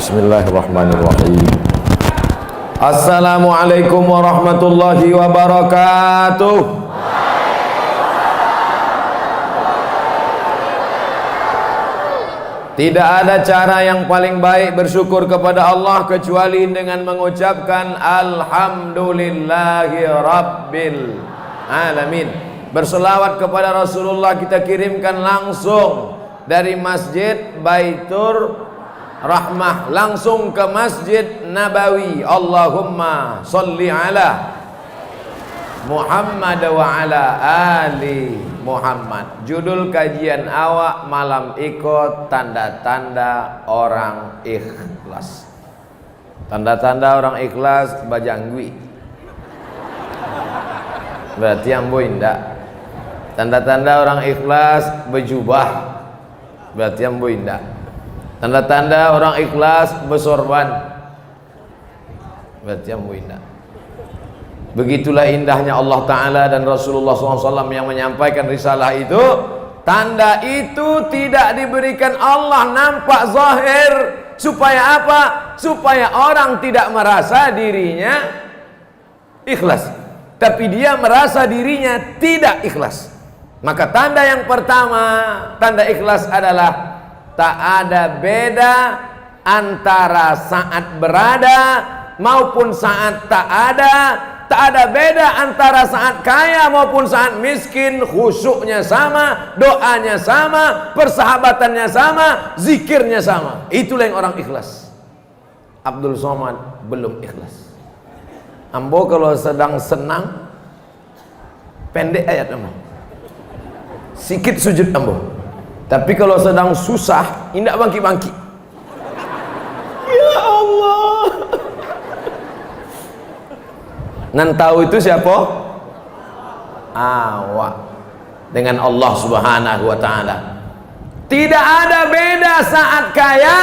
Bismillahirrahmanirrahim. Assalamualaikum warahmatullahi wabarakatuh. Tidak ada cara yang paling baik bersyukur kepada Allah kecuali dengan mengucapkan Alhamdulillahi Rabbil Alamin. Berselawat kepada Rasulullah kita kirimkan langsung dari Masjid Baitur Rahmah langsung ke Masjid Nabawi. Allahumma sholli ala Muhammad wa ala ali Muhammad. Judul kajian awak malam ikut tanda-tanda orang ikhlas. Tanda-tanda orang ikhlas bajanggui. Berarti ambo indak. Tanda-tanda orang ikhlas berjubah. Berarti ambo indak. Tanda-tanda orang ikhlas bersorban. Berarti ambo indak. Begitulah indahnya Allah Ta'ala dan Rasulullah SAW yang menyampaikan risalah itu. Tanda itu tidak diberikan Allah nampak zahir. Supaya apa? Supaya orang tidak merasa dirinya ikhlas, tapi dia merasa dirinya tidak ikhlas. Maka tanda yang pertama, tanda ikhlas adalah tak ada beda antara saat berada maupun saat tak ada. Tak ada beda antara saat kaya maupun saat miskin. Khusyuknya sama, doanya sama, persahabatannya sama, zikirnya sama. Itulah yang orang ikhlas. Abdul Somad belum ikhlas. Ambo kalau sedang senang pendek ayat ambo, sikit sujud ambo. Tapi kalau sedang susah indak bangki-bangki. Ya Allah. Nan tahu itu siapa? Awak dengan Allah Subhanahu wa Ta'ala. Tidak ada beda saat kaya,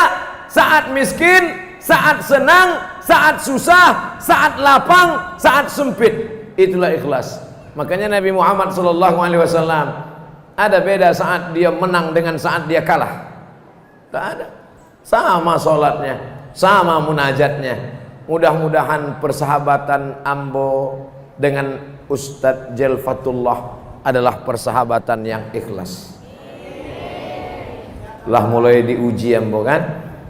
saat miskin, saat senang, saat susah, saat lapang, saat sempit. Itulah ikhlas. Makanya Nabi Muhammad SAW ada beda saat dia menang dengan saat dia kalah. Tak ada. Sama sholatnya, sama munajatnya. Mudah-mudahan persahabatan ambo dengan Ustadz Jelfatullah adalah persahabatan yang ikhlas. Lah mulai diuji ambo kan,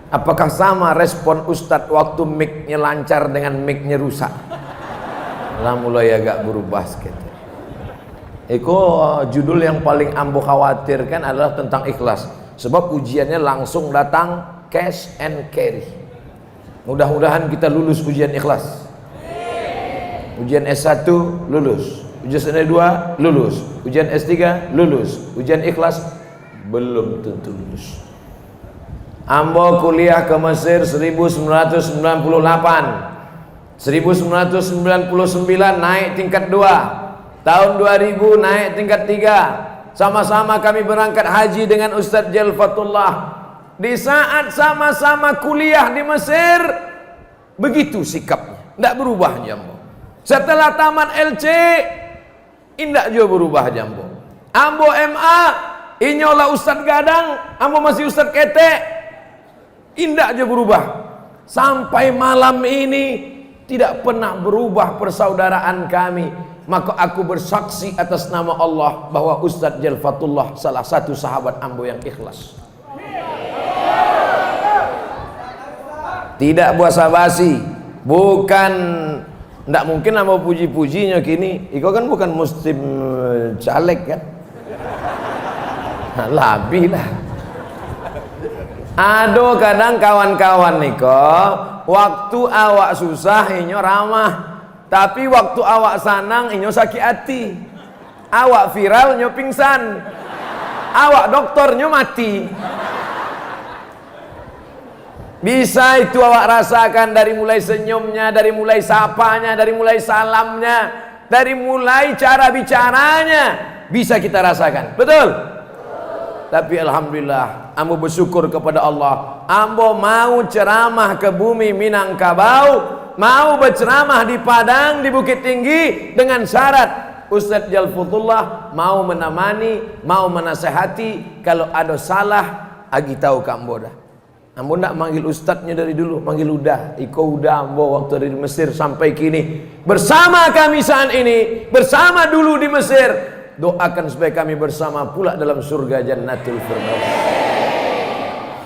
apakah sama respon Ustadz waktu mic-nya lancar dengan mic-nya rusak? Lah mulai agak berubah sedikit. Eko judul yang paling ambo khawatirkan adalah tentang ikhlas. Sebab ujiannya langsung datang cash and carry. Mudah-mudahan kita lulus ujian ikhlas. Ujian S1 lulus, ujian S2 lulus, ujian S3 lulus, ujian ikhlas belum tentu lulus. Ambo kuliah ke Mesir 1998, 1999 naik tingkat 2, tahun 2000 naik tingkat 3. Sama-sama kami berangkat haji dengan Ustadz Jelfatullah. Di saat sama-sama kuliah di Mesir, begitu sikapnya, tidak berubah jambo. Setelah tamat LC, tidak juga berubah jambo. Ambo MA, inyolah Ustadz Gadang, ambo masih Ustadz Kete, tidak juga berubah. Sampai malam ini tidak pernah berubah persaudaraan kami. Maka aku bersaksi atas nama Allah bahwa Ustadz Jelfatullah salah satu sahabat ambo yang ikhlas. Tidak basa-basi, bukan, tidak mungkin nama puji-pujinya kini. Iko kan bukan muslim caleg kan? Nah, labih lah. Ado kadang kawan-kawan niko, waktu awak susah inyo ramah, tapi waktu awak sanang inyo sakit hati. Awak viral inyo pingsan, awak doktornya mati. Bisa itu awak rasakan dari mulai senyumnya, dari mulai sapanya, dari mulai salamnya, dari mulai cara bicaranya, bisa kita rasakan. Betul? Tapi alhamdulillah, ambo bersyukur kepada Allah. Ambo mau ceramah ke bumi Minangkabau, mau berceramah di Padang, di Bukit Tinggi dengan syarat Ustadz Jelfatullah mau menemani, mau menasehati. Kalau ada salah, agi tahu kamboda. Ambo ndak manggil ustadznya dari dulu, manggil udah. Iko udah ambo waktu dari Mesir sampai kini bersama kami saat ini, bersama dulu di Mesir. Doakan supaya kami bersama pula dalam surga Jannatul Firdaus.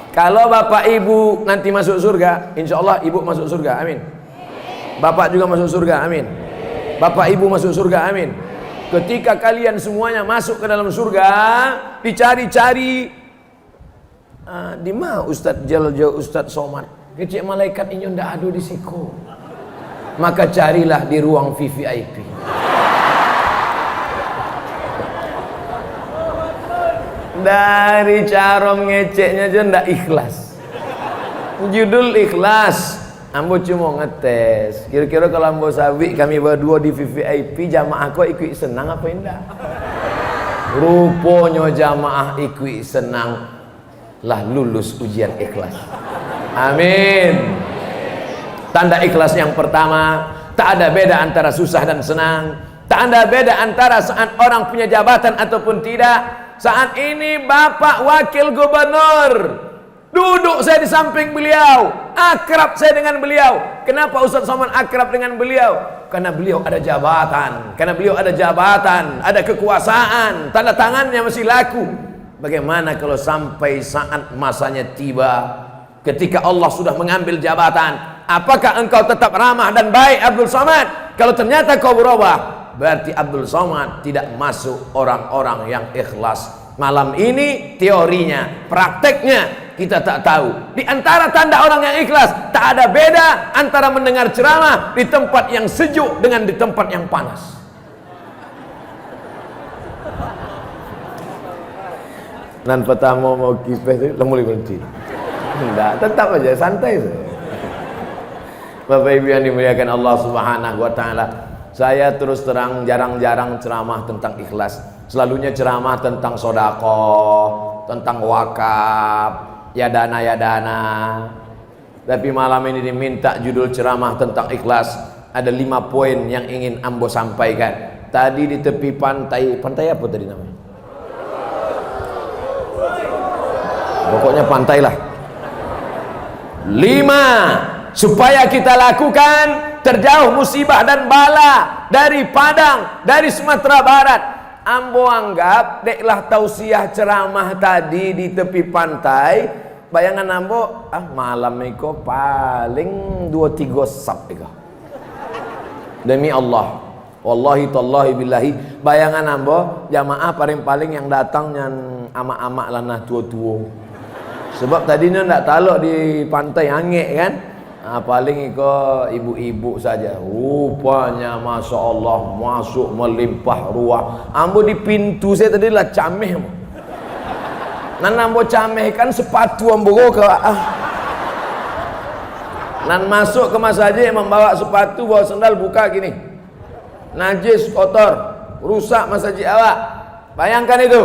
Kalau bapak ibu nanti masuk surga, insya Allah ibu masuk surga, amin. Bapak juga masuk surga, amin. Bapak ibu masuk surga, amin. Ketika kalian semuanya masuk ke dalam surga, dicari-cari. Di mana Ustadz Jaljo, Ustadz Somad? Kecik malaikat ini ndak ada di siku. Maka carilah di ruang VVIP. Dari cara ngeceknya aja ndak ikhlas. Judul ikhlas. Ambo cuma ngetes. Kira-kira kalau ambo sabi kami berdua di VVIP, jamaah kau ikut senang apa enggak? Rupanya jamaah ikut senang. Lah lulus ujian ikhlas. Amin. Tanda ikhlas yang pertama, tak ada beda antara susah dan senang. Tak ada beda antara saat orang punya jabatan ataupun tidak. Saat ini Bapak Wakil Gubernur, duduk saya di samping beliau, akrab saya dengan beliau. Kenapa Ustaz Somad akrab dengan beliau? Karena beliau ada jabatan. Karena beliau ada jabatan, ada kekuasaan, tanda tangannya masih laku. Bagaimana kalau sampai saat masanya tiba, ketika Allah sudah mengambil jabatan, apakah engkau tetap ramah dan baik Abdul Somad? Kalau ternyata kau berubah, berarti Abdul Somad tidak masuk orang-orang yang ikhlas. Malam ini teorinya, prakteknya kita tak tahu. Di antara tanda orang yang ikhlas, tak ada beda antara mendengar ceramah di tempat yang sejuk dengan di tempat yang panas. Nan pertama mau kipeh itu mulai berhenti. Enggak, tetap aja santai saja. Bapak Ibu yang dimuliakan Allah Subhanahu wa taala, saya terus terang jarang-jarang ceramah tentang ikhlas. Selalunya ceramah tentang sedekah, tentang wakaf, ya dana. Tapi malam ini diminta judul ceramah tentang ikhlas. Ada 5 poin yang ingin ambo sampaikan. Tadi di tepi pantai apa tadi namanya? Pokoknya pantai lah. 5 supaya kita lakukan terjauh musibah dan bala dari Padang, dari Sumatera Barat. Ambo anggap deklah tausiah ceramah tadi di tepi pantai. Bayangan ambo, malam iko paling 2-3 sab iko. Demi Allah, wallahi tallahi billahi, bayangan ambo jamaah paling-paling yang datang yang ama-ama lanah tua-tua. Sebab tadinya ndak talok di pantai angek kan. Paling iko ibu-ibu saja. Rupanya Masya Allah masuk melimpah ruah. Ambo di pintu saya tadi lah cameh. Nan ambo cameh kan sepatu ambo ke Nan masuk ke masjid membawa sepatu, bawa sendal, buka gini. Najis, kotor, rusak masjid awak. Bayangkan itu.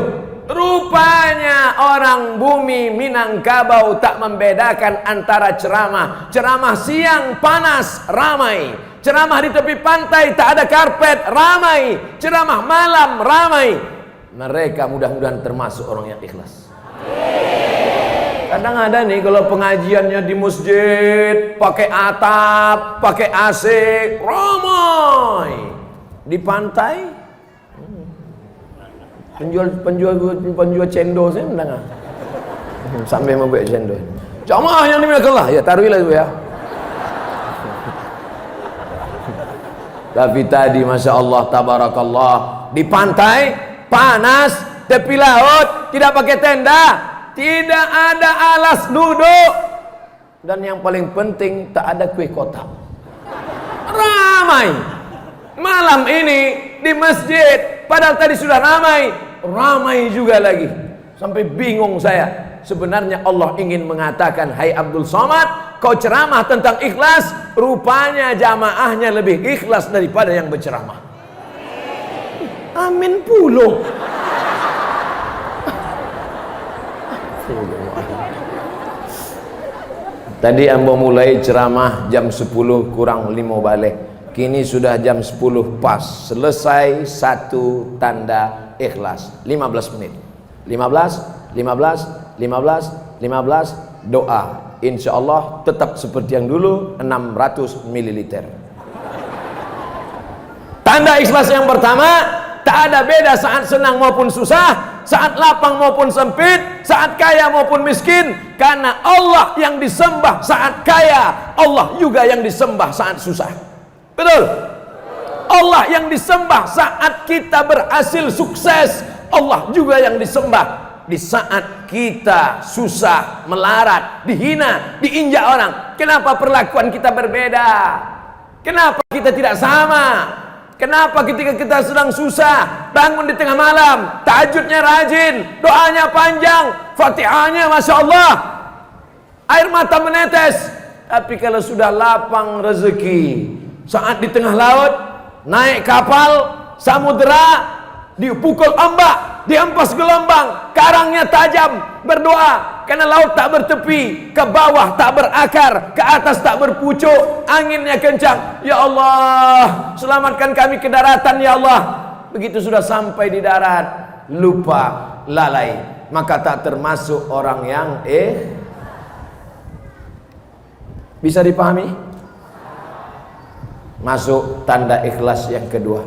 Rupanya orang bumi Minangkabau tak membedakan antara ceramah siang panas ramai, ceramah di tepi pantai tak ada karpet ramai, ceramah malam ramai. Mereka mudah-mudahan termasuk orang yang ikhlas. Kadang ada nih kalau pengajiannya di masjid pakai atap, pakai AC, ramai. Di pantai penjual cendol saya mendengar sampai membuat cendol. Jamaah yang dimuliakan Allah, ya taruhilah itu ya. Tapi tadi Masya Allah tabarakallah, di pantai panas, tepi laut, tidak pakai tenda, tidak ada alas duduk, dan yang paling penting tak ada kue kotak. Ramai malam ini di masjid, padahal tadi sudah ramai juga lagi. Sampai bingung saya. Sebenarnya Allah ingin mengatakan, hai Abdul Somad, kau ceramah tentang ikhlas, rupanya jamaahnya lebih ikhlas daripada yang berceramah. Amin puluh. Tadi ambo mulai ceramah jam 10 kurang 5 balik. Kini sudah jam 10 pas. Selesai satu tanda ikhlas. 15 menit. 15, 15, 15, 15, doa, insya Allah tetap seperti yang dulu 600 ml. Tanda ikhlas yang pertama, tak ada beda saat senang maupun susah, saat lapang maupun sempit, saat kaya maupun miskin, karena Allah yang disembah saat kaya, Allah juga yang disembah saat susah. Betul? Allah yang disembah saat kita berhasil sukses, Allah juga yang disembah di saat kita susah, melarat, dihina, diinjak orang. Kenapa perlakuan kita berbeda? Kenapa kita tidak sama? Kenapa ketika kita sedang susah, bangun di tengah malam, tahajudnya rajin, doanya panjang, Fatihahnya Masya Allah, air mata menetes. Tapi kalau sudah lapang rezeki, saat di tengah laut, naik kapal, samudera, dipukul ombak, dihempas gelombang, karangnya tajam, berdoa karena laut tak bertepi, ke bawah tak berakar, ke atas tak berpucuk, anginnya kencang. Ya Allah, selamatkan kami ke daratan ya Allah. Begitu sudah sampai di darat, lupa, lalai, maka tak termasuk orang yang bisa dipahami? Masuk tanda ikhlas yang kedua.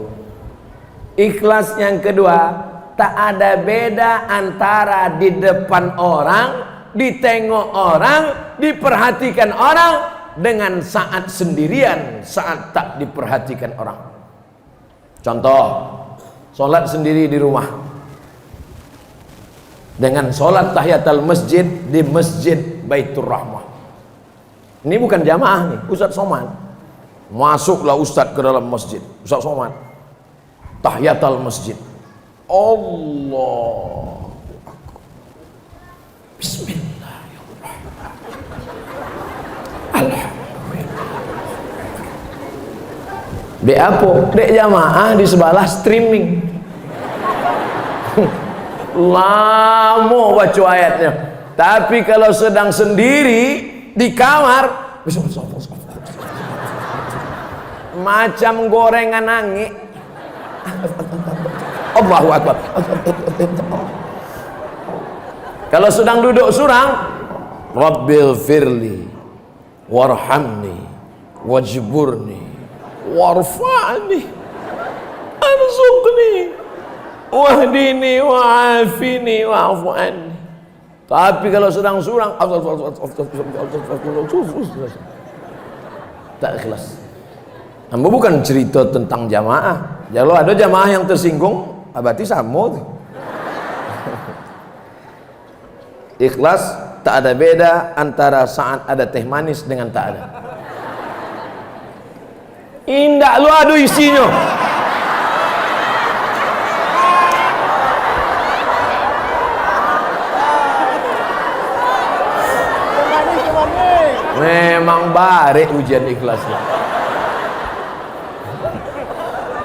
Ikhlas yang kedua, tak ada beda antara di depan orang, ditengok orang, diperhatikan orang, dengan saat sendirian, saat tak diperhatikan orang. Contoh, sholat sendiri di rumah dengan sholat tahiyatul masjid di Masjid Baitur Rahmah. Ini bukan jamaah nih, Ustadz Somad. Masuklah Ustadz ke dalam masjid, Ustadz Somad, tahiyatul masjid, Allah, Bismillahirrahmanirrahim, Alhamdulillah. Dek apa? Dek jamaah di sebelah streaming. Lama baca ayatnya. Tapi kalau sedang sendiri di kamar, macam gorengan angin. Allahu Akbar. Kalau sedang duduk surang, Rabbil firli warhamni wajburni warfa'ni arzuqni wahdini wa'afini wa'afu anni. Tapi kalau sedang surang, tak ikhlas. Namun bukan cerita tentang jamaah. Kalau ada jamaah yang tersinggung, berarti sama. Ikhlas tak ada beda antara saat ada teh manis dengan tak ada. Indah lu adu isinya. Memang barik ujian ikhlasnya.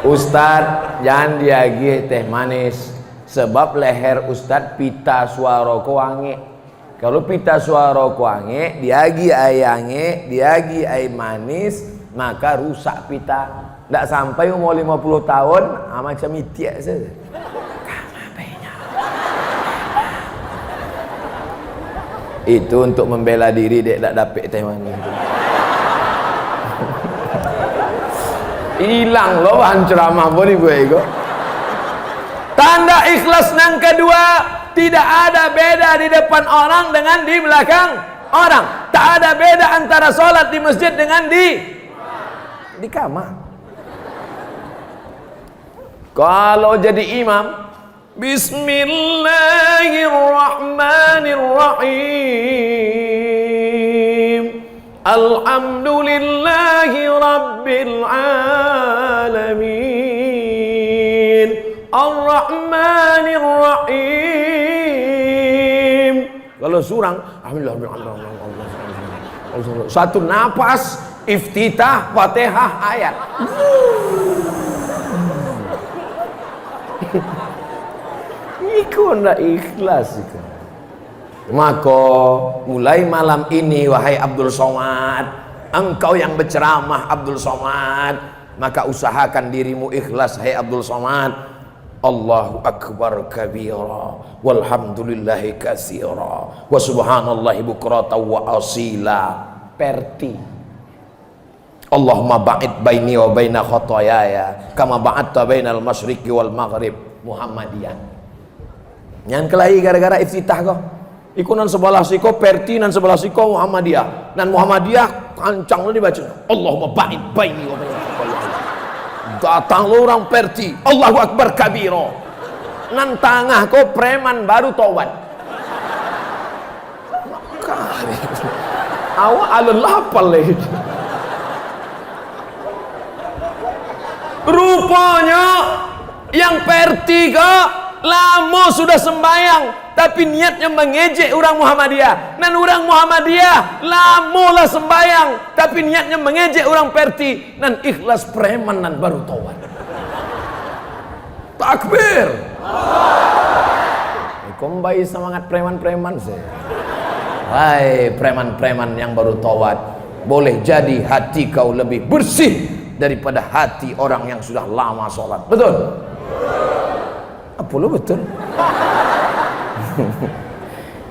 Ustadz jangan diagih teh manis, sebab leher Ustadz pita suara wangi. Kalau pita suara wangi, diagi ayange, diagi air manis, maka rusak pita. Tidak sampai umur 50 tahun, macam itiak saja. Itu untuk membela diri dia tak dapat teh manis. Hilang loh bahan ceramah boleh gue ego. Tanda ikhlas yang kedua, tidak ada beda di depan orang dengan di belakang orang. Tak ada beda antara sholat di masjid dengan di kamar. Kalau jadi imam, Bismillahirrahmanirrahim, Alhamdulillahi Rabbil Alamin, Ar-Rahmanirrahim. Kalau surang, Alhamdulillah, satu napas, iftitah, fatihah, ayat. Iku ndak ikhlas iku. Maka mulai malam ini wahai Abdul Somad, engkau yang berceramah Abdul Somad, maka usahakan dirimu ikhlas hai Abdul Somad. Allahu akbar kabira walhamdulillahi katsira wa subhanallahi bukratan wa asila. Perti. Allahumma ba'id baini wa baina khotoyaya kama ba'adta bainal masyriqi wal maghrib. Muhammadiyah. Nyan kelahi gara-gara iftitah kok. Iku nan sebelah siko perti, nan sebelah siko Muhammadiyah. Nan Muhammadiyah kancang lu dibaca. Allahumma ba'id baini wa baina khotoyaya. Datang lu orang perti. Allahu akbar kabira. Nan tangah kok preman baru tobat. Awak alelapal lagi. Rupanya yang perti kok lama sudah sembahyang tapi niatnya mengejek orang Muhammadiyah. Dan orang Muhammadiyah lama lah sembahyang tapi niatnya mengejek orang perti. Dan ikhlas preman dan baru taubat. Takbir. Kombai semangat preman-preman sih. Hai preman-preman yang baru taubat, boleh jadi hati kau lebih bersih daripada hati orang yang sudah lama sholat. Betul? Apa lu betul?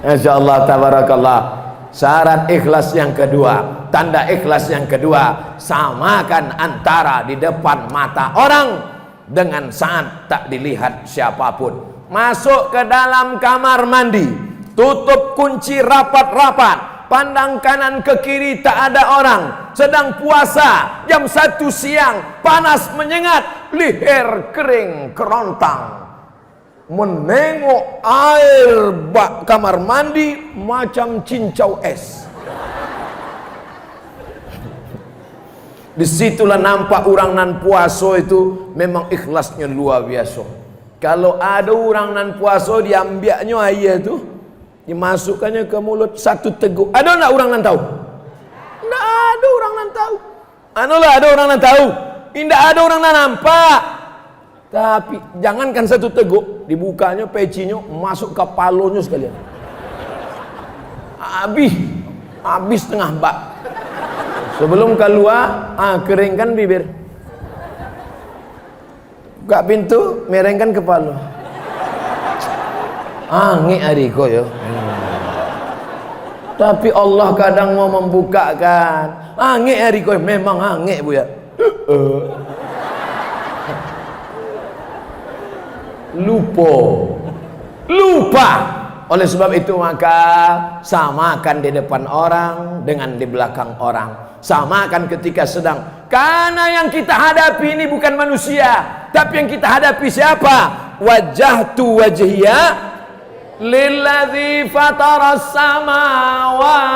Masya Allah, tabarakallah. Syarat ikhlas yang kedua, tanda ikhlas yang kedua, samakan antara di depan mata orang dengan saat tak dilihat siapapun. Masuk ke dalam kamar mandi, tutup kunci rapat-rapat, pandang kanan ke kiri tak ada orang, sedang puasa jam 1 siang, panas menyengat, leher kering kerontang, menengok air bak kamar mandi macam cincau es. Disitulah nampak orang nan puasa itu memang ikhlasnya luar biasa. Kalau ada orang nan puasa diambiaknya air itu, dimasukkannya ke mulut satu teguk. Ada enggak orang nan tahu? Enggak ada orang nan tahu. Anulah ada orang nan tahu. Tidak ada orang nan nampak. Tapi jangankan satu teguk, dibukanya pecinya masuk ke palonya sekalian. Habis tengah bak. Sebelum keluar, keringkan bibir. Buka pintu, merengkan kepala. Angin adiko ya. Tapi Allah kadang mau membukakan. Angin adiko memang angin bu ya. Lupa. Oleh sebab itu maka samakan di depan orang dengan di belakang orang. Samakan ketika sedang. Karena yang kita hadapi ini bukan manusia, tapi yang kita hadapi siapa? Wajjahtu wajhiya lilladzi fataras samawati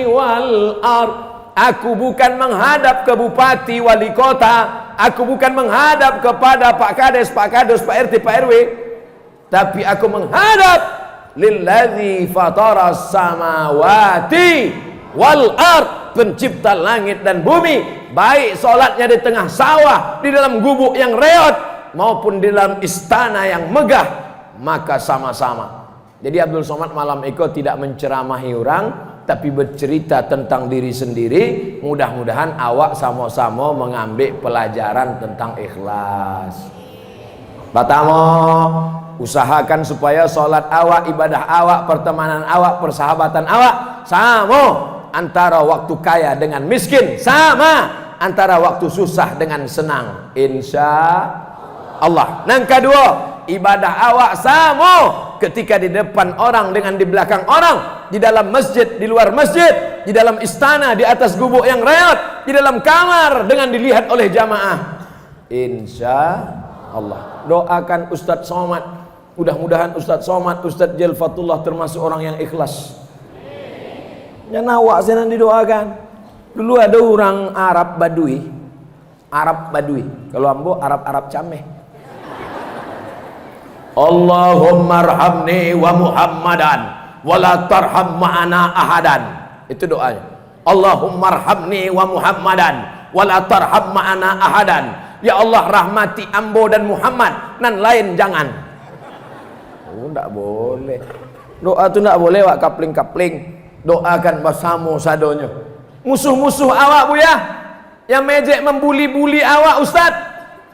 wal ard. Aku bukan menghadap ke bupati, wali kota. Aku bukan menghadap kepada Pak Kades, Pak Kadus, Pak RT, Pak RW. Tapi aku menghadap lilladzi fataras samawati wal ard, pencipta langit dan bumi. Baik solatnya di tengah sawah, di dalam gubuk yang reot, maupun di dalam istana yang megah, maka sama-sama. Jadi Abdul Somad malam itu tidak menceramahi orang, tapi bercerita tentang diri sendiri. Mudah-mudahan awak sama-sama mengambil pelajaran tentang ikhlas. Pertama, usahakan supaya solat awak, ibadah awak, pertemanan awak, persahabatan awak sama. Antara waktu kaya dengan miskin sama, antara waktu susah dengan senang, insya Allah. Yang kedua, ibadah awak sama ketika di depan orang dengan di belakang orang, di dalam masjid, di luar masjid, di dalam istana, di atas gubuk yang reot, di dalam kamar dengan dilihat oleh jamaah, insya Allah. Doakan Ustadz Somad, mudah-mudahan Ustadz Somad, Ustadz Jalfatullah termasuk orang yang ikhlas. Jangan awak senang didoakan. Dulu ada orang Arab Badui. Kalau ambo Arab cameh. Allahumma arhamni wa Muhammadan wa la tarham ma'ana ahadan. Itu doanya. Allahumma arhamni wa Muhammadan wa la tarham ma'ana ahadan. Ya Allah, rahmati ambo dan Muhammad, nan lain jangan. Oh, enggak boleh. Doa itu enggak boleh wak kapling-kapling. Doakan bersama sadonya. Musuh-musuh awak bu ya, yang mejek membuli-buli awak ustad,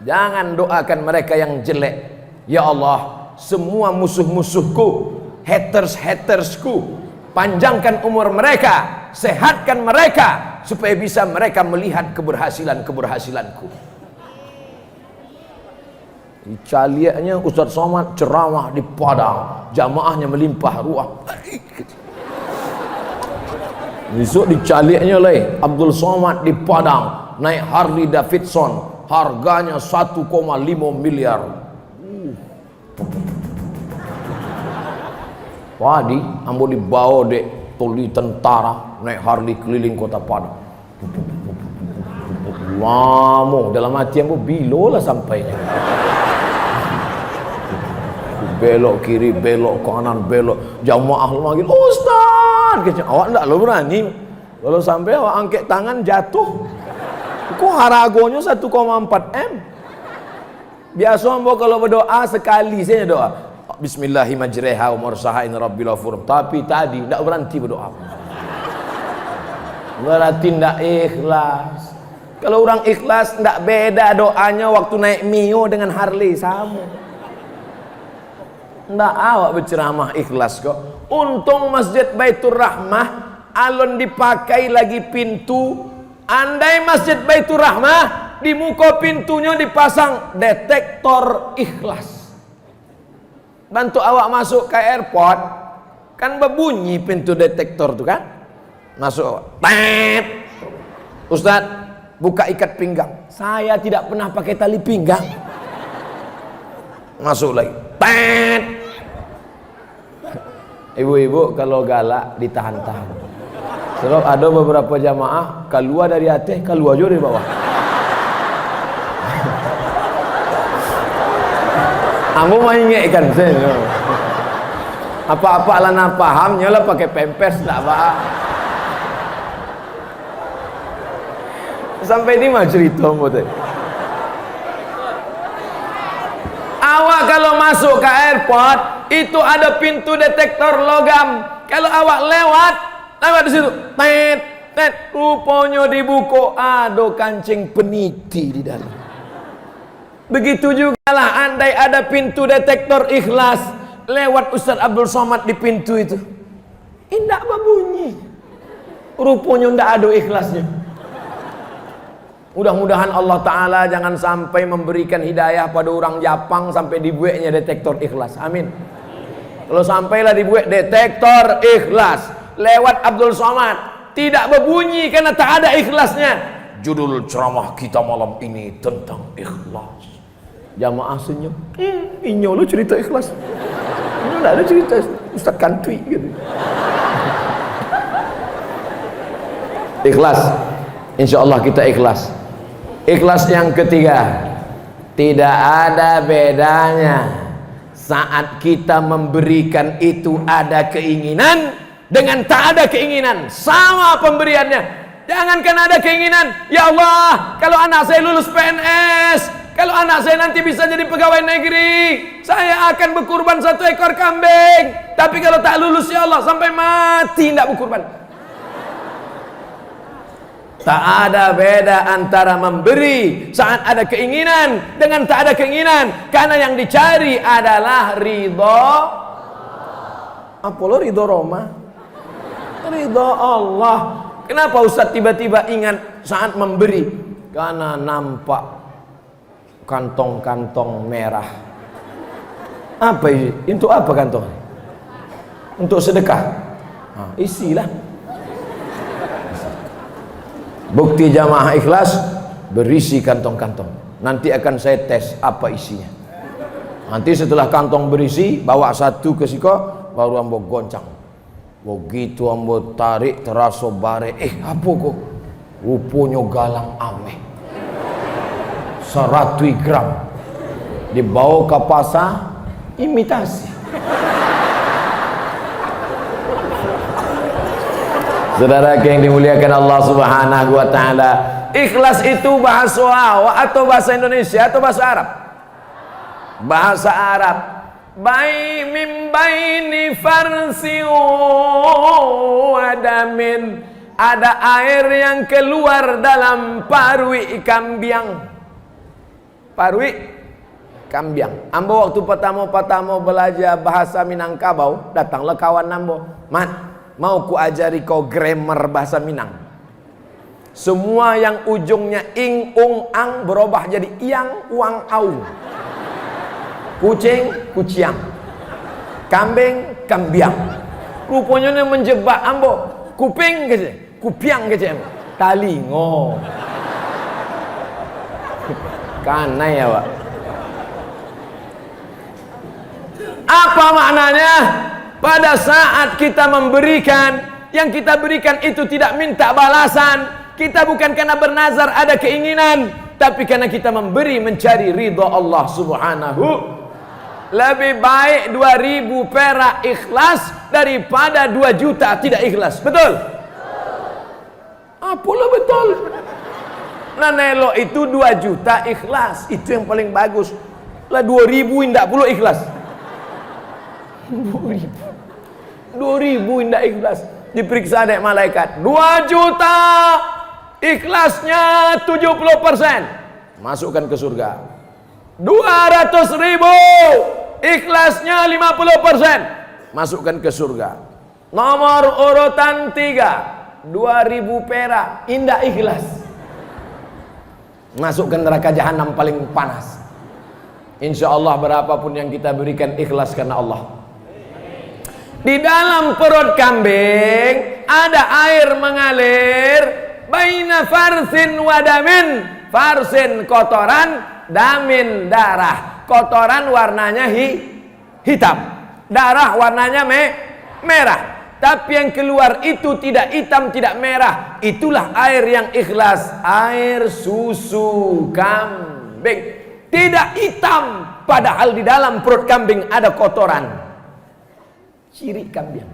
jangan doakan mereka yang jelek. Ya Allah, semua musuh-musuhku, haters-hatersku, panjangkan umur mereka, sehatkan mereka, supaya bisa mereka melihat keberhasilan-keberhasilanku. Caliaknya Ustaz Somad ceramah di Padang, jamaahnya melimpah ruah. Besok dicaliaknya lagi Abdul Somad di Padang, naik Harley Davidson, harganya 1,5 miliar. Wadi ambo dibawa dek toli tentara naik Harley keliling kota Padang. Lama dalam hati ambo bilo lah sampainya. Belok kiri, belok kanan, belok. Jamaah manggil, Ustaz, awak enggak lo berani. Kalau sampai awak angkat tangan jatuh. Kok haragonya 1,4 M. Biasa ambo kalau berdoa sekali saja doa. Bismillahirrahmanirrahim wa mursahain rabbil ghafur. Tapi tadi enggak berhenti berdoa. Berarti enggak ikhlas. Kalau orang ikhlas enggak beda doanya waktu naik Mio dengan Harley, sama. Ndak awak berceramah ikhlas kok. Untung Masjid Baitur Rahmah alon dipakai lagi pintu. Andai Masjid Baitur Rahmah di muka pintunya dipasang detektor ikhlas. Bantu awak masuk ke airport, kan berbunyi pintu detektor tuh kan? Masuk, tet. Ustaz, buka ikat pinggang. Saya tidak pernah pakai tali pinggang. Masuk lagi, tet. Ibu-ibu kalau galak ditahan-tahan. Sebab ada beberapa jamaah keluar dari atas, keluar juga dari bawah. Ambo mengingatkan saya. Apa-apa lah nak paham, nyolah pakai pampers tak apa. Sampai di mana cerita ambo tadi? Awak kalau masuk ke airport itu ada pintu detektor logam. Kalau awak lewat di situ, tet, tet, rupanya di buku ada kancing peniti di dalam. Begitu juga lah andai ada pintu detektor ikhlas, lewat Ustaz Abdul Somad di pintu itu, indah berbunyi. Rupanya tidak ada ikhlasnya. Mudah-mudahan Allah Ta'ala jangan sampai memberikan hidayah pada orang Japang sampai dibuatnya detektor ikhlas. Amin. Kalau sampailah dibuat detektor ikhlas lewat Abdul Somad, tidak berbunyi karena tak ada ikhlasnya. Judul ceramah kita malam ini tentang ikhlas. Jamaah senyum. Inyo lu cerita ikhlas. Inyo tak ada cerita Ustaz Kantui gitu. Ikhlas. InsyaAllah kita ikhlas. Ikhlas yang ketiga, tidak ada bedanya saat kita memberikan itu ada keinginan dengan tak ada keinginan, sama pemberiannya. Jangankan ada keinginan, ya Allah, kalau anak saya lulus PNS, kalau anak saya nanti bisa jadi pegawai negeri, saya akan berkurban 1 ekor kambing. Tapi kalau tak lulus, ya Allah, sampai mati tidak berkurban. Tak ada beda antara memberi saat ada keinginan dengan tak ada keinginan, karena yang dicari adalah ridho. Apa lo ridho Roma? Ridho Allah. Kenapa Ustaz tiba-tiba ingat saat memberi? Karena nampak kantong-kantong merah. Apa ini? Untuk apa kantong? Untuk sedekah. Isilah. Bukti jamaah ikhlas berisi kantong-kantong. Nanti akan saya tes apa isinya. Nanti setelah kantong berisi, bawa 1 ke siko, baru ambo goncang. Begitu ambo tarik terasa bare. Apa kok? Rupanya galang ameh 100 gram. Dibawa ke pasar, imitasi. Saudara yang dimuliakan Allah Subhanahu wa taala, ikhlas itu bahasa awak atau bahasa Indonesia atau bahasa Arab? Bahasa Arab. Bai min baini farsi wa damin. Ada air yang keluar dalam parui kambing. Parui Kambiang. Ambo waktu pertama belajar bahasa Minangkabau, datanglah kawan ambo, "Mat, mau ku ajari kau grammar bahasa Minang." Semua yang ujungnya ing, ung, ang berubah jadi iang, uang, aung. Kucing, kuciang. Kambing, kambiang. Rupanya ini menjebak ambo. Kuping kece, kupiang kece ambo. Talingo. Kanai ya, Pak. Apa maknanya? Pada saat kita memberikan, yang kita berikan itu tidak minta balasan. Kita bukan karena bernazar ada keinginan, tapi karena kita memberi mencari ridha Allah Subhanahu. Lebih baik 2.000 perak ikhlas daripada 2 juta tidak ikhlas. Betul? Apalah betul. Nah nelo itu 2 juta ikhlas, itu yang paling bagus. Lah 2.000 indak puluh ikhlas. 2.000 indak ikhlas. Diperiksa dek malaikat, 2 juta ikhlasnya 70%, masukkan ke surga. 200.000 ikhlasnya 50%, masukkan ke surga. Nomor urutan 3, 2.000 perak indah ikhlas, masukkan neraka jahanam paling panas. Insya Allah berapapun yang kita berikan ikhlas karena Allah. Di dalam perut kambing ada air mengalir, baina farsin wadamin. Farsin kotoran, damin darah. Kotoran warnanya hitam, darah warnanya merah. Tapi yang keluar itu tidak hitam, tidak merah. Itulah air yang ikhlas, air susu kambing. Tidak hitam, padahal di dalam perut kambing ada kotoran. Ciri kambing.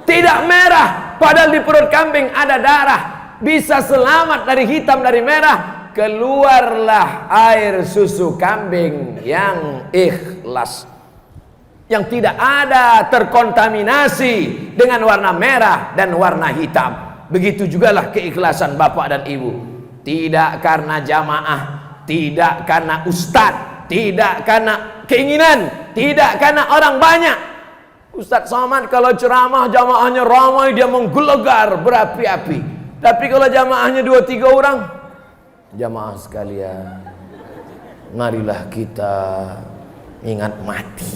Tidak merah, padahal di perut kambing ada darah. Bisa selamat dari hitam, dari merah. Keluarlah air susu kambing yang ikhlas, yang tidak ada terkontaminasi dengan warna merah dan warna hitam. Begitu jugalah keikhlasan bapak dan ibu. Tidak karena jamaah, tidak karena ustadz, tidak karena keinginan, tidak karena orang banyak. Ustadz Somad kalau ceramah jamaahnya ramai, dia menggelegar berapi-api. Tapi kalau jamaahnya 2-3 orang, jamaah sekalian, marilah kita ingat mati.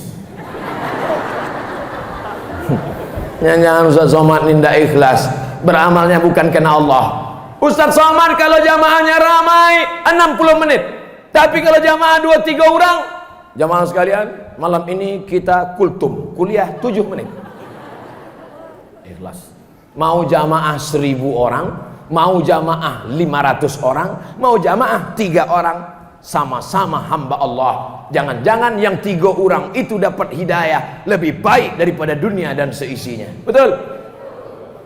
Jangan Ustadz Somad ini tidak ikhlas, beramalnya bukan karena Allah. Ustadz Somad kalau jamaahnya ramai 60 menit, tapi kalau jamaah 2-3 orang, jamaah sekalian, malam ini kita kultum, kuliah 7 menit. Ikhlas. Mau jamaah 1.000 orang, mau jamaah 500 orang, mau jamaah 3 orang, sama-sama hamba Allah. Jangan-jangan yang 3 orang itu dapat hidayah lebih baik daripada dunia dan seisinya. Betul?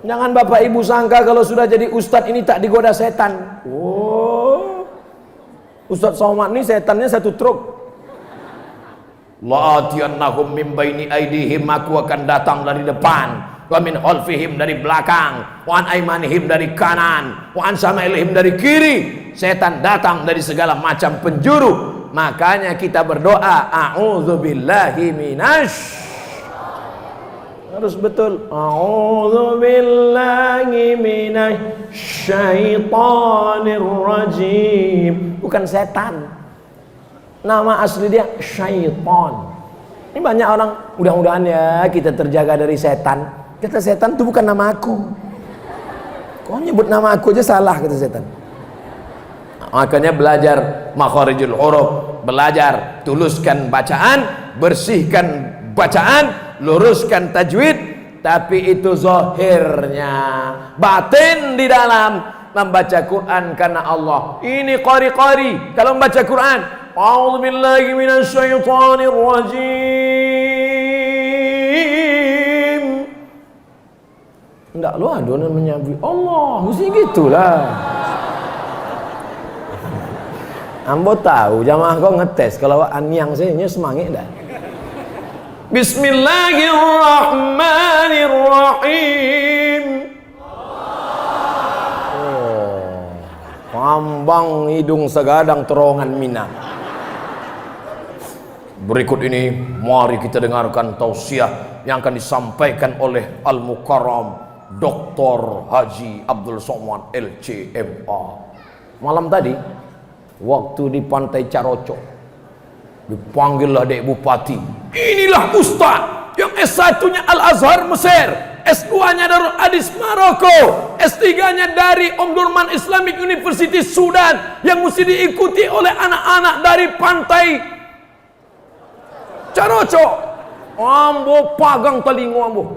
Jangan bapak ibu sangka kalau sudah jadi ustadz ini tak digoda setan. Oh, Ustadz Somad ini setannya 1 truk. La'atiyannahum min baini aidihim, aku akan datang dari depan, wa min khalfihim dari belakang, wa an aimanihim dari kanan, wa an samailihim dari kiri. Setan datang dari segala macam penjuru. Makanya kita berdoa, a'udzubillahi minasy, harus betul, a'udzubillahi minasyaitonir rajim. Bukan setan, nama asli dia syaitan. Ini banyak orang, mudah-mudahan ya kita terjaga dari setan. Kata setan itu bukan nama aku. Kau nyebut nama aku aja salah, kata setan. Makanya belajar makharijul huruf, belajar tuluskan bacaan, bersihkan bacaan, luruskan tajwid. Tapi itu zahirnya, batin di dalam membaca Quran karena Allah. Ini qari-qari kalau membaca Quran, a'udzu billahi minasyaitonir rajim. Enggak lu adonan menyabui Allah, mesti gitulah. Ambo tahu jamaah kau ngetes kalau aniang saya semangat dah. Bismillahirrahmanirrahim. Oh, ambang hidung segadang terowongan Mina. Berikut ini mari kita dengarkan tausiah yang akan disampaikan oleh Al-Mukarram Dr. Haji Abdul Somad LCMA. Malam tadi waktu di Pantai Carocok dipanggillah Dek Bupati. Inilah Ustaz yang S1-nya Al-Azhar Mesir, S2-nya Darul Hadis Maroko, S3-nya dari Omdurman Islamic University Sudan, yang mesti diikuti oleh anak-anak dari Pantai Carocok. Ambo pagang telingo ambo,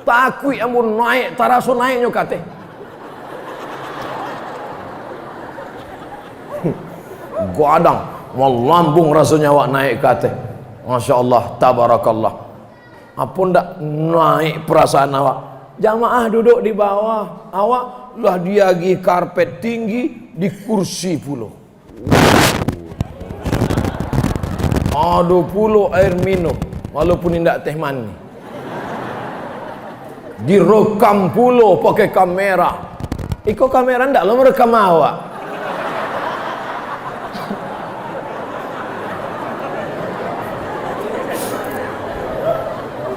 takui ambo naik taraso naiknya kate. Gadang melambung rasanya awak naik kate. Masya Allah, tabarakallah. Apa ndak naik perasaan awak? Jamaah duduk di bawah, awak lah diagi karpet tinggi di kursi pulau. Aduh pulau air minum, walaupun tidak teh mani. Direkam pulau pakai kamera. Iko kamera ndak lo merekam awak.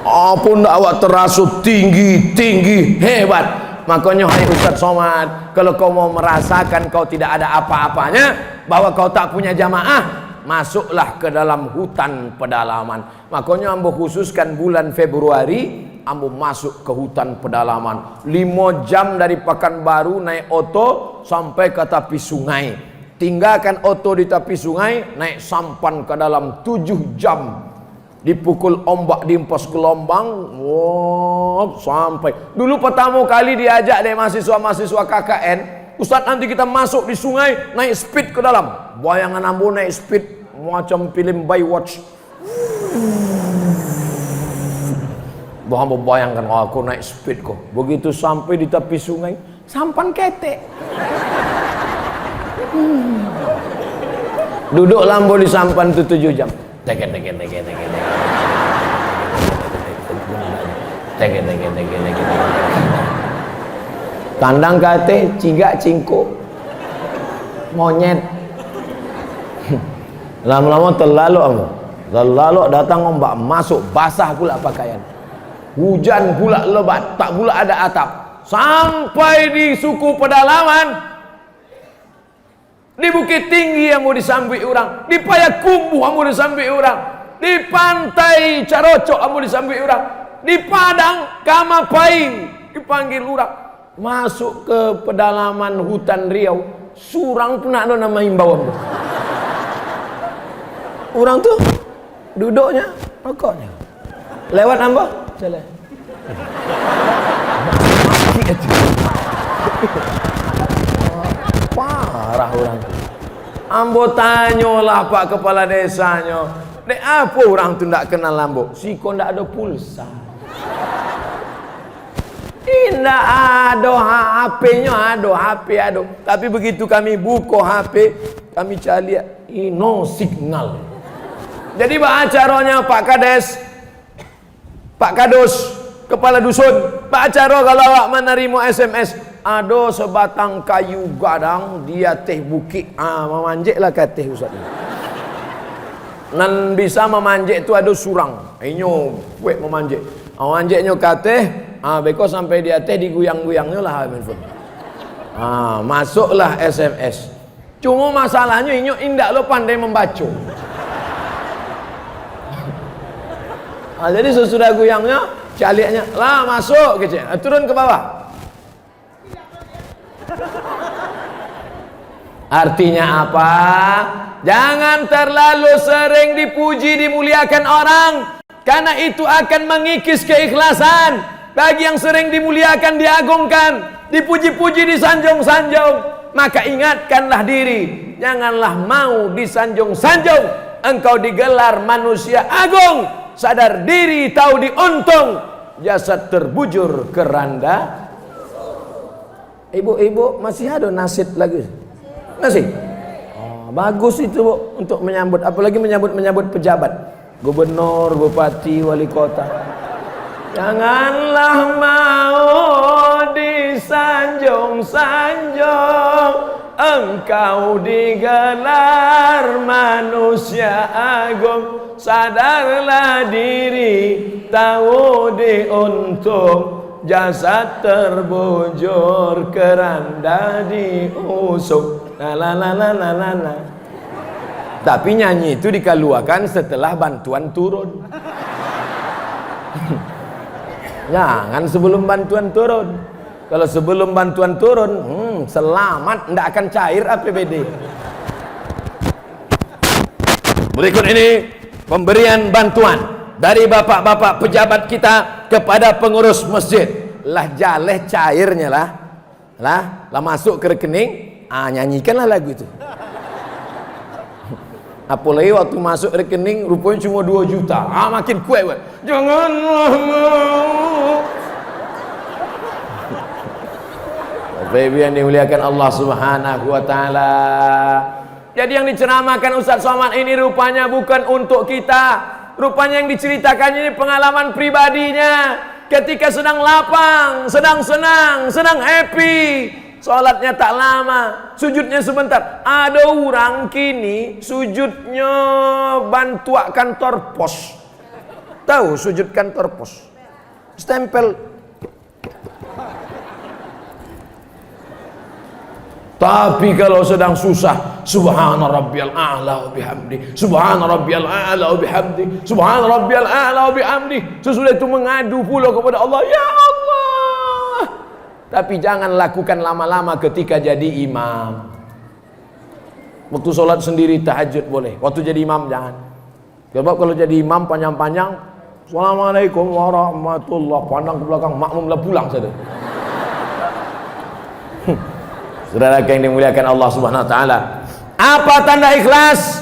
Apa ndak awak terasuk tinggi hebat. Makanya hai Ustaz Somad, kalau kau mau merasakan kau tidak ada apa-apanya, bahwa kau tak punya jamaah, masuklah ke dalam hutan pedalaman. Makanya ambo khususkan bulan Februari, ambo masuk ke hutan pedalaman 5 jam dari Pekanbaru naik oto sampai ke tepi sungai, tinggalkan oto di tepi sungai, naik sampan ke dalam 7 jam, dipukul ombak, diempos gelombang, wow, sampai dulu pertama kali diajak deh mahasiswa-mahasiswa KKN, Ustaz nanti kita masuk di sungai naik speed ke dalam. Bayangan ambo naik speed macam film Baywatch. Ambo bayangkan, oh, aku naik speed kok. Begitu sampai di tepi sungai, sampan ketek. Duduk lambo di sampan itu 7 jam. Teke. Kandang kate, cigak cingko, monyet. Lama-lama terlalu datang ombak, masuk basah pula pakaian. Hujan pula lebat, tak pula ada atap. Sampai di suku pedalaman, di Bukit Tinggi yang mau disambi orang, di Payakumbuh yang mau disambi orang, di Pantai Carocok yang mau disambi orang, di Padang Kamapaing dipanggil orang. Masuk ke pedalaman hutan Riau, surang pun ada nama himbauan. Orang tuh duduknya, rokoknya lewat ambo jalan. Parah orang tuh. Ambo tanyalah Pak Kepala Desanya, dek apa orang tuh ndak kenal ambo? Siko ndak ada pulsa. Tidak ada HP-nya, ada. Tapi begitu kami buka HP, kami cari no signal. Jadi acaranya Pak Kades, Pak Kadus, Kepala Dusun, Pak Acaro kalau awak menerima SMS, ada sebatang kayu gadang, dia teh bukit, memanjeklah ke teh Ustaz. Nan bisa memanjek itu ada surang, inyo kuek memanjek. Memanjeknya ke teh, beko sampai dia teh diguyang-guyangnya lah handphone. Masuklah SMS. Cuma masalahnya inyo indak lo pandai membaca. Jadi sesudah guyangnya, caliknya lah masuk kecil, turun ke bawah. Artinya apa? Jangan terlalu sering dipuji, dimuliakan orang, karena itu akan mengikis keikhlasan. Bagi yang sering dimuliakan, diagungkan, dipuji-puji, disanjung-sanjung, maka ingatkanlah diri, janganlah mau disanjung-sanjung. Engkau digelar manusia agung, sadar diri, tahu diuntung, jasad terbujur keranda. Ibu-ibu masih ada nasid lagi? Masih? Bagus itu Bu, untuk menyambut, apalagi menyambut pejabat, gubernur, bupati, wali kota. Janganlah mau disanjung-sanjung, engkau digelar manusia agung. Sadarlah diri, tahu diuntung, jasad terbujur, keranda diusung. La. Tapi nyanyi itu dikeluarkan setelah bantuan turun. Jangan sebelum bantuan turun. Kalau sebelum bantuan turun, selamat, tidak akan cair APBD. Berikut ini pemberian bantuan dari bapak-bapak pejabat kita kepada pengurus masjid. Lah jaleh cairnya lah masuk ke rekening, nyanyikanlah lagu itu. Apalagi waktu masuk rekening rupanya cuma 2 juta, makin kue. Janganlah mau. Bapak yang dimuliakan Allah Subhanahu wa taala. Jadi yang diceramahkan Ustaz Somad ini rupanya bukan untuk kita. Rupanya yang diceritakan ini pengalaman pribadinya. Ketika sedang lapang, sedang senang, sedang happy, sholatnya tak lama, sujudnya sebentar. Ada orang kini sujudnya bantua kantor pos. Tahu sujud kantor pos? Stempel. Tapi kalau sedang susah, subhana rabbiyal a'la wa bihamdi, subhana rabbiyal a'la wa bihamdi, subhana rabbiyal a'la wa bihamdi. Sesudah itu mengadu pula kepada Allah, ya Allah. Tapi jangan lakukan lama-lama ketika jadi imam. Waktu sholat sendiri tahajud boleh, waktu jadi imam jangan. Sebab kalau jadi imam panjang-panjang, assalamualaikum warahmatullah, pandang ke belakang, makmum lah pulang saja. Saudara yang dimuliakan Allah Subhanahu wa taala. Apa tanda ikhlas?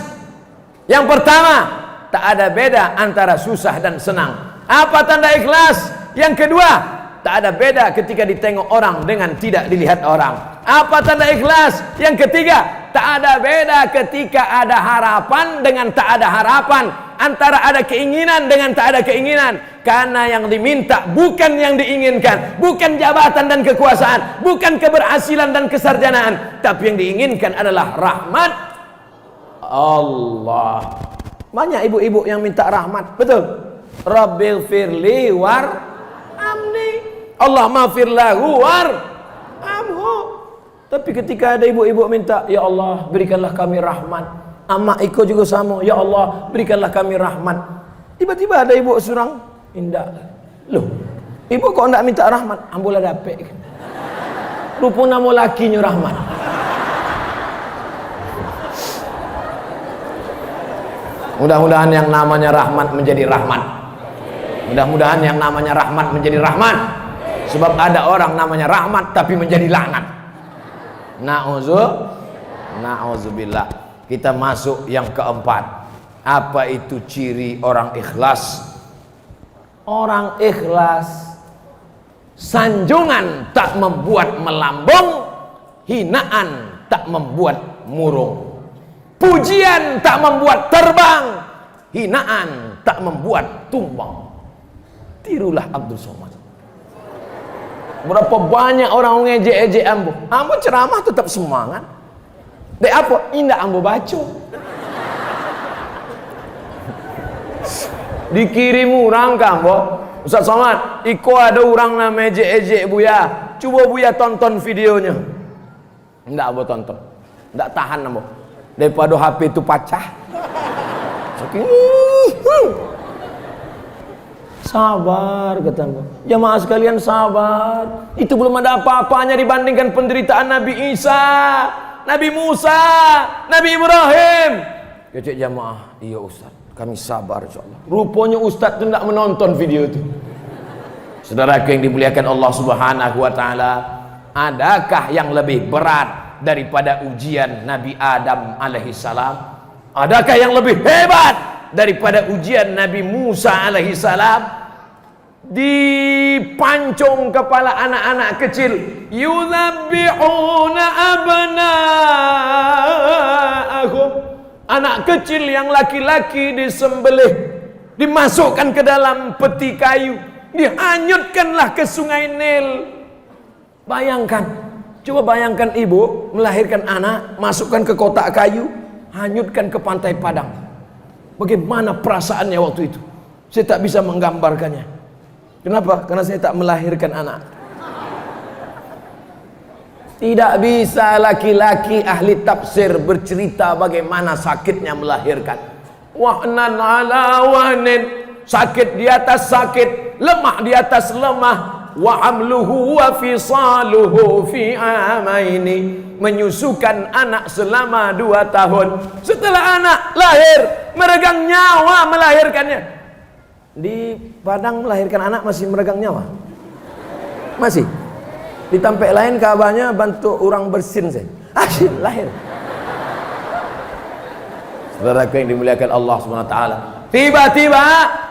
Yang pertama, tak ada beda antara susah dan senang. Apa tanda ikhlas? Yang kedua, tak ada beda ketika ditengok orang dengan tidak dilihat orang. Apa tanda ikhlas? Yang ketiga, tak ada beda ketika ada harapan dengan tak ada harapan, antara ada keinginan dengan tak ada keinginan. Karena yang diminta bukan yang diinginkan, bukan jabatan dan kekuasaan, bukan keberhasilan dan kesarjanaan, tapi yang diinginkan adalah rahmat Allah. Banyak ibu-ibu yang minta rahmat, betul? Rabbighfirli warhamni, Allah maghfir lahu warhamhu. Tapi ketika ada ibu-ibu minta, ya Allah berikanlah kami rahmat. Amak Iko juga sama, ya Allah berikanlah kami rahmat. Tiba-tiba ada ibu surang, indah. Loh, ibu kok enggak minta rahmat? Ambolah dapet. Rupanya nama lakinya rahmat. Mudah-mudahan yang namanya rahmat menjadi rahmat. Mudah-mudahan yang namanya rahmat menjadi rahmat. Sebab ada orang namanya rahmat tapi menjadi laknat. Na'udzubillah. Kita masuk yang keempat. Apa itu ciri orang ikhlas? Orang ikhlas, sanjungan tak membuat melambung, hinaan tak membuat murung, pujian tak membuat terbang, hinaan tak membuat tumbang. Tirulah Abdul Somad. Berapa banyak orang ngejek-ejek ambo. Ambo ceramah tetap semangat. Dek apa? Indah ambo baca. Dikirim orang ke ambo, Ustaz Somad, Iko ada orang nama ejek-ejek Buya. Coba Buya tonton videonya. Enggak ambo tonton. Enggak tahan ambo. Daripada HP itu pecah. Sabar kata ambo. Jamaah sekalian sabar. Itu belum ada apa-apanya dibandingkan penderitaan Nabi Isa, Nabi Musa, Nabi Ibrahim. Kecik jamaah, iya Ustaz, kami sabar insyaallah. Rupanya Ustaz itu tidak menonton video itu. Saudara yang dimuliakan Allah Subhanahu wa taala, adakah yang lebih berat daripada ujian Nabi Adam alaihissalam? Adakah yang lebih hebat daripada ujian Nabi Musa alaihissalam? Dipancung kepala anak-anak kecil, yuzabbihuna abna'ahum. Anak kecil yang laki-laki disembelih, dimasukkan ke dalam peti kayu, dihanyutkanlah ke sungai Nil. Bayangkan, Coba bayangkan ibu melahirkan anak, masukkan ke kotak kayu, hanyutkan ke pantai Padang. Bagaimana perasaannya waktu itu? Saya tak bisa menggambarkannya. Kenapa? Karena saya tak melahirkan anak. Tidak bisa laki-laki ahli tafsir bercerita bagaimana sakitnya melahirkan. Wahnan ala wahnin, sakit di atas sakit, lemah di atas lemah. Wa hamluhu wa fisaluhu fi amaini, menyusukan anak selama 2 tahun. Setelah anak lahir, meregang nyawa melahirkannya. Di Padang melahirkan anak masih meregang nyawa? Masih? Di tempat lain kabarnya bantu orang bersin saya. Asyik lahir. Saudaraku yang dimuliakan Allah Subhanahu wa taala. Tiba-tiba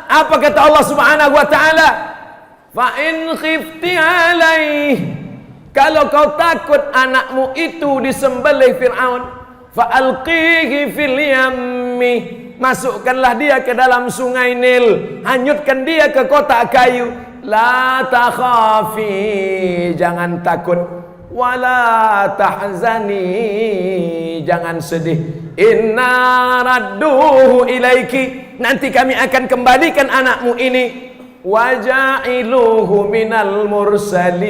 apa kata Allah Subhanahu wa taala? Fa in khifti alaih, kalau kau takut anakmu itu disembelih Fir'aun, fa alqihi fil yammi, masukkanlah dia ke dalam sungai Nil, hanyutkan dia ke kotak kayu. La takhafi, jangan takut, wala tahzani, jangan sedih. Inna radduhu ilaiki, nanti kami akan kembalikan anakmu ini. Waja'iluhu minal mursalin,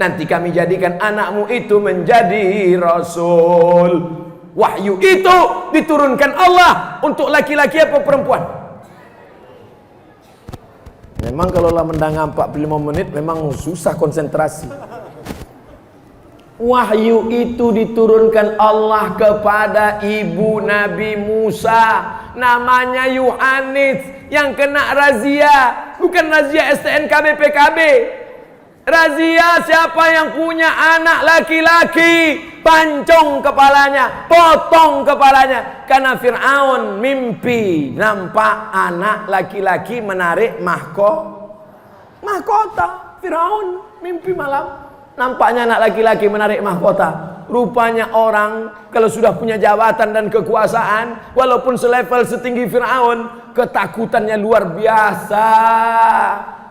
nanti kami jadikan anakmu itu menjadi rasul. Wahyu itu diturunkan Allah untuk laki-laki apa perempuan? Memang kalau lah mendengar 45 menit memang susah konsentrasi. Wahyu itu diturunkan Allah kepada ibu Nabi Musa, namanya Yohanes, yang kena razia. Bukan razia STNKB PKB, razia siapa yang punya anak laki-laki, pancung kepalanya, potong kepalanya. Karena Fir'aun mimpi nampak anak laki-laki menarik mahkota. Fir'aun mimpi malam, nampaknya anak laki-laki menarik mahkota. Rupanya orang kalau sudah punya jabatan dan kekuasaan, walaupun selevel setinggi Fir'aun, ketakutannya luar biasa.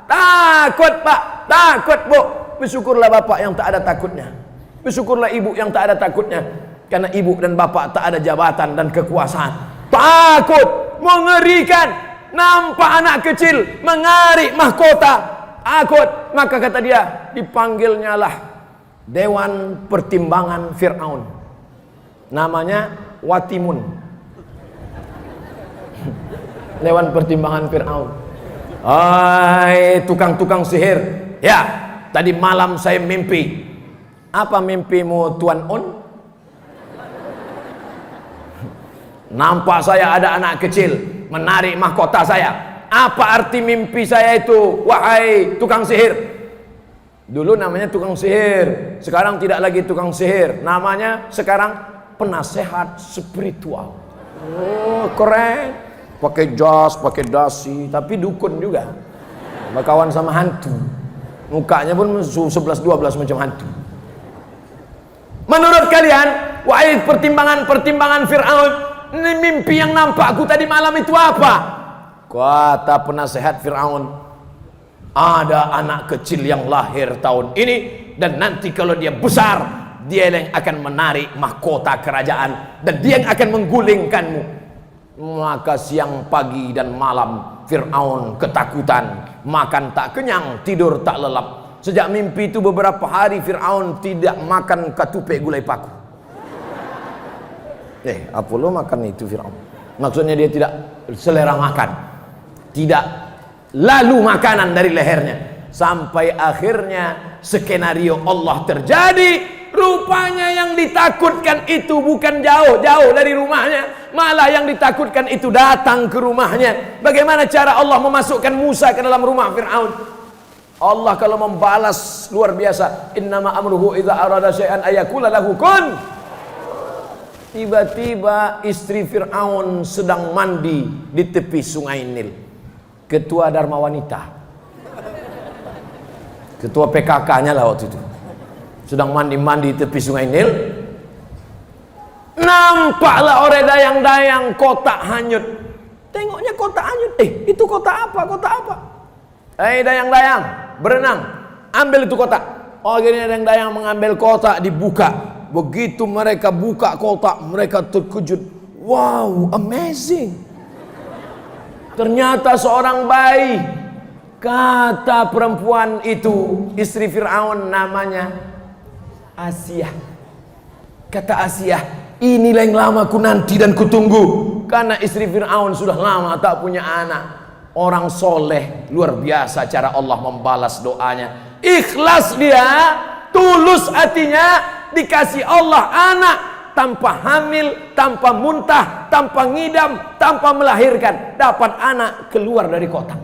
Takut pak, takut bu. Bersyukurlah bapak yang tak ada takutnya, bersyukurlah ibu yang tak ada takutnya. Karena ibu dan bapak tak ada jabatan dan kekuasaan. Takut, mengerikan. Nampak anak kecil menarik mahkota, takut. Maka kata dia, dipanggilnya lah Dewan Pertimbangan Fir'aun, namanya Watimun. Dewan Pertimbangan Fir'aun. Hai tukang-tukang sihir, ya tadi malam saya mimpi. Apa mimpimu Tuan On? Nampak saya ada anak kecil menarik mahkota saya. Apa arti mimpi saya itu, wahai tukang sihir? Dulu namanya tukang sihir, sekarang tidak lagi tukang sihir, namanya sekarang penasehat spiritual. Oh keren, pakai jas, pakai dasi, tapi dukun juga, berkawan sama hantu, mukanya pun 11-12 macam hantu. Menurut kalian, wahai pertimbangan Fir'aun, ini mimpi yang nampakku tadi malam itu apa? Kata penasehat Fir'aun, ada anak kecil yang lahir tahun ini, dan nanti kalau dia besar, dia yang akan menarik mahkota kerajaan, dan dia yang akan menggulingkanmu. Maka siang, pagi, dan malam Fir'aun ketakutan, makan tak kenyang, tidur tak lelap. Sejak mimpi itu beberapa hari Fir'aun tidak makan katupe gulai paku. Apa lo makan itu Fir'aun? Maksudnya dia tidak selera makan, tidak lalu makanan dari lehernya. Sampai akhirnya skenario Allah terjadi. Rupanya yang ditakutkan itu bukan jauh-jauh dari rumahnya, malah yang ditakutkan itu datang ke rumahnya. Bagaimana cara Allah memasukkan Musa ke dalam rumah Fir'aun? Allah kalau membalas luar biasa. Innama amruhu idza arada syai'an ayakula lahu kun. Tiba-tiba istri Fir'aun sedang mandi di tepi sungai Nil. Ketua Dharma Wanita, ketua PKK-nya lah waktu itu, sedang mandi-mandi di tepi sungai Nil. Nampaklah oleh dayang-dayang kotak hanyut. Tengoknya kotak hanyut. Itu kotak apa? Kotak apa? Dayang-dayang berenang, ambil itu kotak. Akhirnya ada yang mengambil kotak, dibuka. Begitu mereka buka kotak, mereka terkejut. Wow, amazing. Ternyata seorang bayi. Kata perempuan itu, istri Fir'aun, namanya Asiyah. Kata Asiyah, inilah yang lama ku nanti dan kutunggu. Karena istri Fir'aun sudah lama tak punya anak. Orang soleh, luar biasa cara Allah membalas doanya. Ikhlas dia, tulus hatinya, dikasih Allah anak tanpa hamil, tanpa muntah, tanpa ngidam, tanpa melahirkan, dapat anak keluar dari kotak.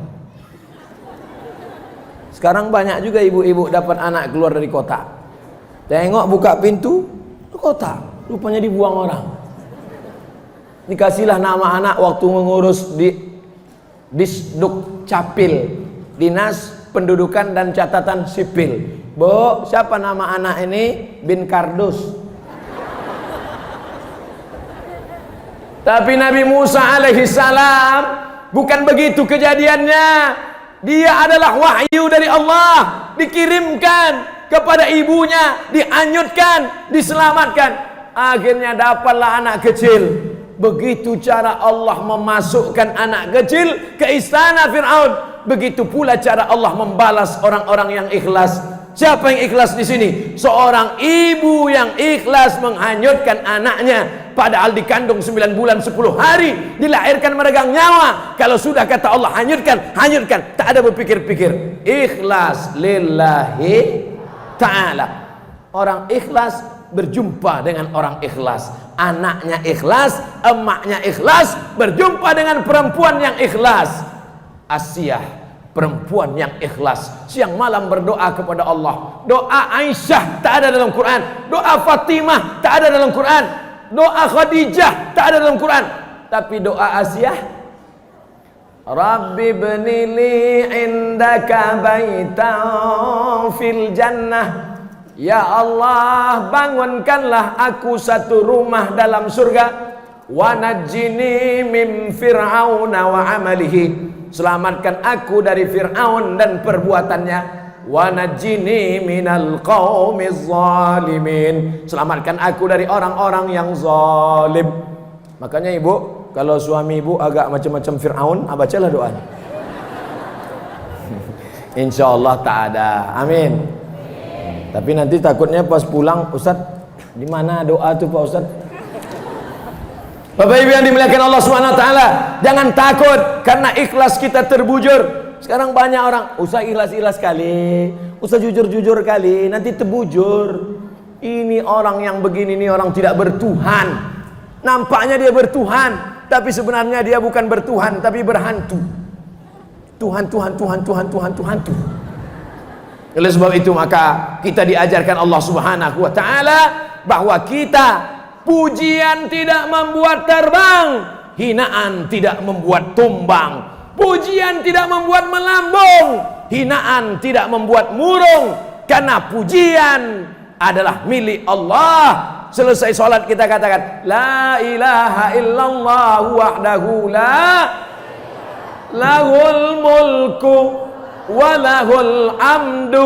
Sekarang banyak juga ibu-ibu dapat anak keluar dari kotak. Tengok buka pintu, kotak, rupanya dibuang orang. Dikasihlah nama anak waktu mengurus di Disduk Capil, Dinas Pendudukan dan Catatan Sipil. Bu, siapa nama anak ini? Bin Kardus. Tapi Nabi Musa alaihi salam bukan begitu kejadiannya. Dia adalah wahyu dari Allah, dikirimkan kepada ibunya, dianyutkan, diselamatkan. Akhirnya dapatlah anak kecil. Begitu cara Allah memasukkan anak kecil ke istana Fir'aun. Begitu pula cara Allah membalas orang-orang yang ikhlas. Siapa yang ikhlas di sini? Seorang ibu yang ikhlas menghanyutkan anaknya. Padahal dikandung 9 bulan 10 hari, dilahirkan meregang nyawa. Kalau sudah kata Allah hanyutkan, hanyutkan, tak ada berpikir-pikir. Ikhlas lillahi ta'ala. Orang ikhlas berjumpa dengan orang ikhlas. Anaknya ikhlas, emaknya ikhlas, berjumpa dengan perempuan yang ikhlas. Asiyah, perempuan yang ikhlas, siang malam berdoa kepada Allah. Doa Aisyah tak ada dalam Quran, doa Fatimah tak ada dalam Quran, doa Khadijah tak ada dalam Quran. Tapi doa Asiyah, Rabbi bnili indaka baitan fil jannah. Ya Allah, bangunkanlah aku satu rumah dalam surga. Wa najjini min fir'auna wa amalihi. Selamatkan aku dari Fir'aun dan perbuatannya. Wa najjini minal qaumiz zalimin. Selamatkan aku dari orang-orang yang zalim. Makanya ibu, kalau suami ibu agak macam-macam Fir'aun, bacalah doanya. Insyaallah tak ada. Amin. Tapi nanti takutnya pas pulang, Ustaz, di mana doa tuh Pak Ustaz? Bapak Ibu yang dimuliakan Allah Subhanahu wa taala, jangan takut karena ikhlas kita terbujur. Sekarang banyak orang, Ustaz ikhlas-ikhlas kali, Ustaz jujur-jujur kali, nanti terbujur. Ini orang yang begini nih orang tidak bertuhan. Nampaknya dia bertuhan, tapi sebenarnya dia bukan bertuhan, tapi berhantu. Tuhan. Oleh sebab itu maka kita diajarkan Allah Subhanahu wa taala bahwa kita, pujian tidak membuat terbang, hinaan tidak membuat tumbang, pujian tidak membuat melambung, hinaan tidak membuat murung, karena pujian adalah milik Allah. Selesai sholat kita katakan la ilaha illallah wahdahu la lahul mulku walahul amdu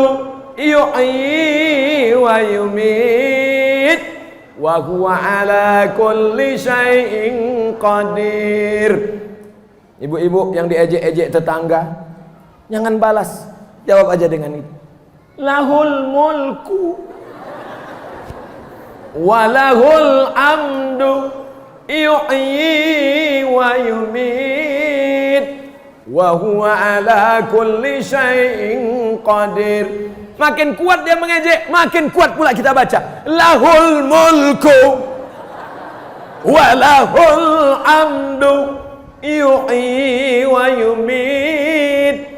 yuhyi wa yumit wa huwa ala kulli syai'in qadir. Ibu-ibu yang diejek-ejek tetangga, jangan balas, jawab aja dengan itu. Lahul mulku walahul amdu yuhyi wa yumit wa huwa ala kulli syai'in qadir. Makin kuat dia mengejek, makin kuat pula kita baca lahul mulku wa lahul amdu yuhyi wa yumit.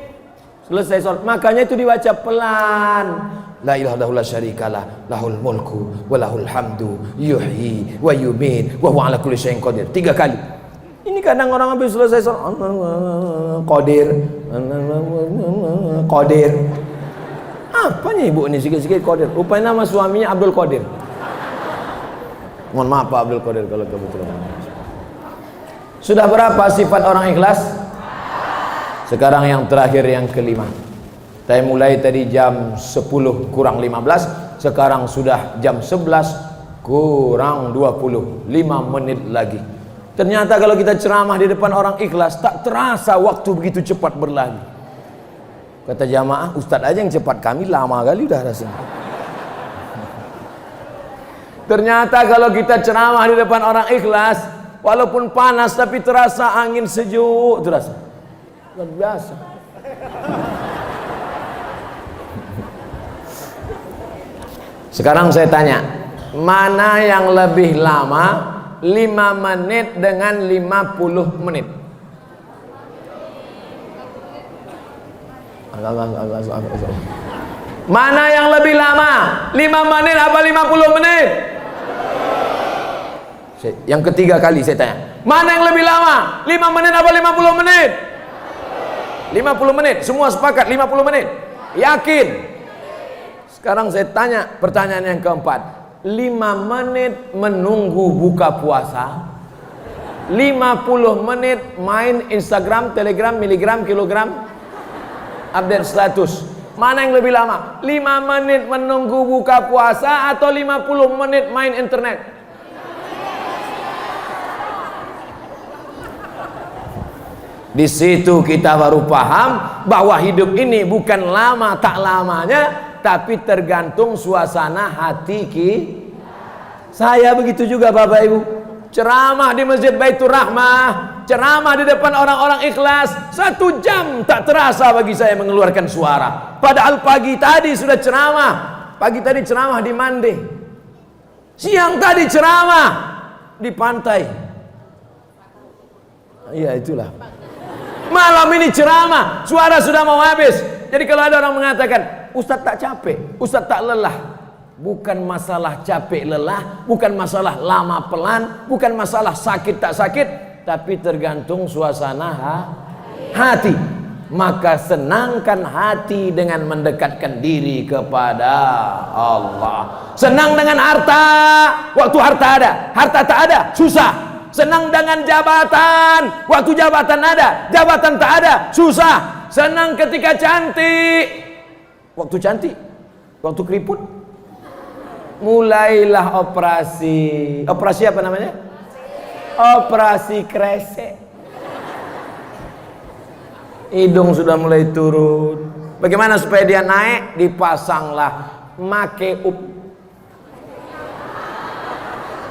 Selesai sholat, makanya itu dibaca pelan. La ilaha illallah syarikalah, lahul mulku wa lahul hamdu yuhyi wa yumit wa huwa ala kulli syai'in qadir. 3 kali. Ini kadang orang habis selesai sholat Qadir. Apanya ibu ini sikit-sikit Qadir? Rupanya nama suaminya Abdul Qadir. Mohon maaf Pak Abdul Qadir kalau kebetulan. Sudah berapa sifat orang ikhlas? Sekarang yang terakhir, yang kelima. Saya mulai tadi jam 10 kurang 15, sekarang sudah jam 11 kurang 25 menit lagi. Ternyata kalau kita ceramah di depan orang ikhlas, tak terasa waktu begitu cepat berlalu. Kata jamaah, Ustadz aja yang cepat, kami lama kali udah rasanya. Ternyata kalau kita ceramah di depan orang ikhlas, walaupun panas tapi terasa angin sejuk, terasa luar biasa. Sekarang saya tanya, mana yang lebih lama 5 menit dengan 50 menit? Mana yang lebih lama 5 menit apa 50 menit? Yang ketiga kali saya tanya, mana yang lebih lama 5 menit apa 50 menit? 50 menit, semua sepakat 50 menit, yakin? Sekarang saya tanya pertanyaan yang keempat, 5 menit menunggu buka puasa, 50 menit main Instagram, Telegram, miligram, kilogram, update status, mana yang lebih lama? 5 menit menunggu buka puasa atau 50 menit main internet? Di situ kita baru paham bahwa hidup ini bukan lama tak lamanya, tapi tergantung suasana hati saya. Begitu juga Bapak Ibu, ceramah di Masjid Baitur Rahmah, ceramah di depan orang-orang ikhlas, 1 jam tak terasa bagi saya mengeluarkan suara. Padahal pagi tadi sudah ceramah, pagi tadi ceramah di Mande, siang tadi ceramah di pantai. Iya itulah. Malam ini ceramah, suara sudah mau habis. Jadi kalau ada orang mengatakan, Ustadz tak capek, Ustadz tak lelah, bukan masalah capek lelah, bukan masalah lama pelan, bukan masalah sakit tak sakit, tapi tergantung suasana hati. Maka senangkan hati dengan mendekatkan diri kepada Allah. Senang dengan harta, waktu harta ada, harta tak ada, susah. Senang dengan jabatan, waktu jabatan ada, jabatan tak ada, susah. Senang ketika cantik, waktu cantik, waktu keriput, mulailah operasi. Operasi apa namanya? Operasi kresek. Hidung sudah mulai turun. Bagaimana supaya dia naik? Dipasanglah make up.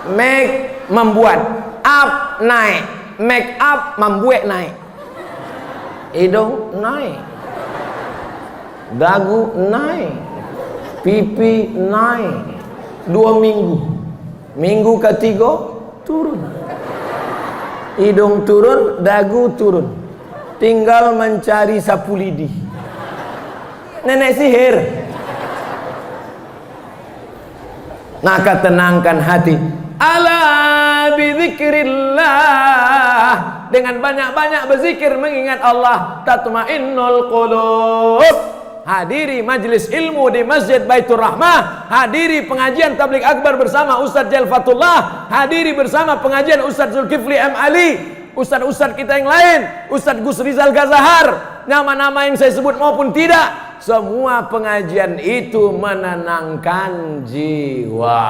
Make membuat, up naik, make up membuat naik. Hidung naik, dagu naik, pipi naik. 2 minggu, minggu ketiga turun, hidung turun, dagu turun, tinggal mencari sapu lidi. Nenek sihir. Maka tenangkan hati. Ala bidzikrillah, dengan banyak-banyak berzikir mengingat Allah, tatmainnul qulub. Hadiri majlis ilmu di Masjid Baitur Rahmah, hadiri pengajian tabligh akbar bersama Ustadz Jalfatullah, hadiri bersama pengajian Ustadz Zulkifli M. Ali, Ustadz-ustadz kita yang lain, Ustadz Gus Rizal Gazahar, nama-nama yang saya sebut maupun tidak, semua pengajian itu menenangkan jiwa.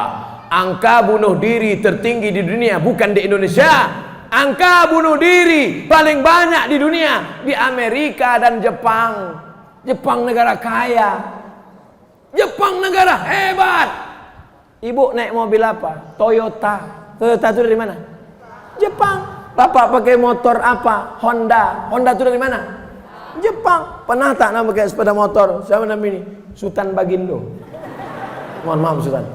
Angka bunuh diri tertinggi di dunia bukan di Indonesia. Angka bunuh diri paling banyak di dunia di Amerika dan Jepang. Jepang negara kaya, Jepang negara hebat. Ibu naik mobil apa? Toyota. Toyota itu dari mana? Jepang. Bapak pakai motor apa? Honda. Honda itu dari mana? Jepang. Pernah tak nak pakai sepeda motor? Siapa nama ini? Sultan Bagindo. Mohon maaf Sultan.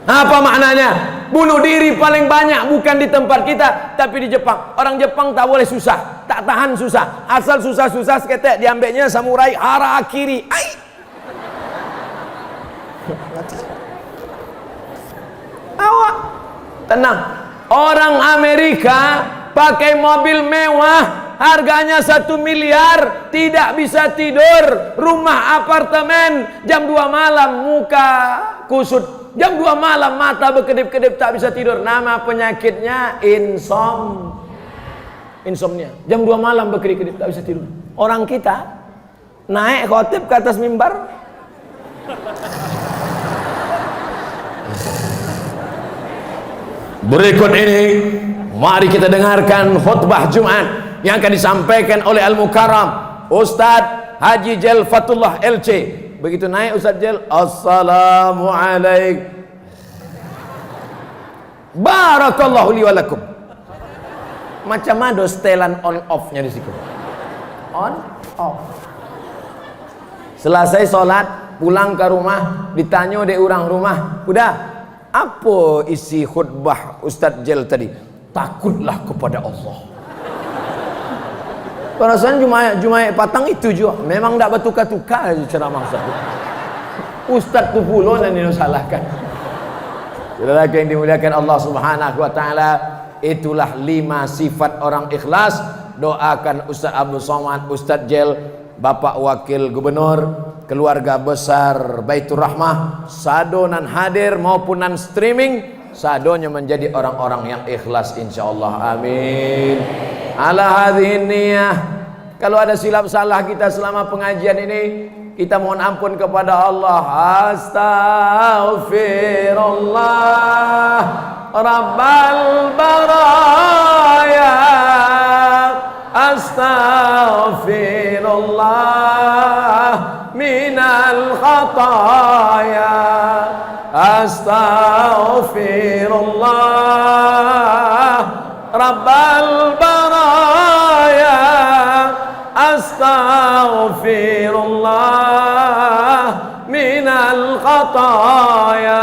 Apa maknanya? Bunuh diri paling banyak bukan di tempat kita, tapi di Jepang. Orang Jepang tak boleh susah, tak tahan susah. Asal susah-susah seketek diambilnya samurai harakiri. Ai. Awak tenang. Orang Amerika pakai mobil mewah, harganya 1 miliar, tidak bisa tidur, rumah apartemen, jam 2 malam muka kusut, jam 2 malam mata berkedip-kedip tak bisa tidur. Nama penyakitnya insomnia. Jam 2 malam berkedip-kedip tak bisa tidur. Orang kita naik khotib ke atas mimbar, berikut ini mari kita dengarkan khutbah Jumat yang akan disampaikan oleh Al-Mukarram Ustadz Haji Jel Fatullah LC. Begitu naik Ustadz Jel, Assalamualaikum, barakallahu li walakum. Macam mana setelan on off nya di situ? On off. Selesai sholat, pulang ke rumah, ditanya oleh orang rumah, udah apa isi khutbah Ustadz Jel tadi? Takutlah kepada Allah. Perasaan Jumaat Patang itu juga memang tidak bertukar-tukar ceramah Ustadz tu pula yang disalahkan. Saudara yang dimuliakan Allah Subhanahu wa taala, itulah 5 sifat orang ikhlas. Doakan Ustaz Abdul Somad, Ustaz Jel, Bapak Wakil Gubernur, keluarga besar Baitur Rahmah, sado nan hadir maupun nan streaming, sadonya menjadi orang-orang yang ikhlas insyaallah. Amin. Ala hadhihi niyah. Kalau ada silap salah kita selama pengajian ini, kita mohon ampun kepada Allah. Astaghfirullah Rabbal baraya, astaghfirullah minal khataya, astaghfirullah Rabbal baraya, astaghfirullah minal khataya.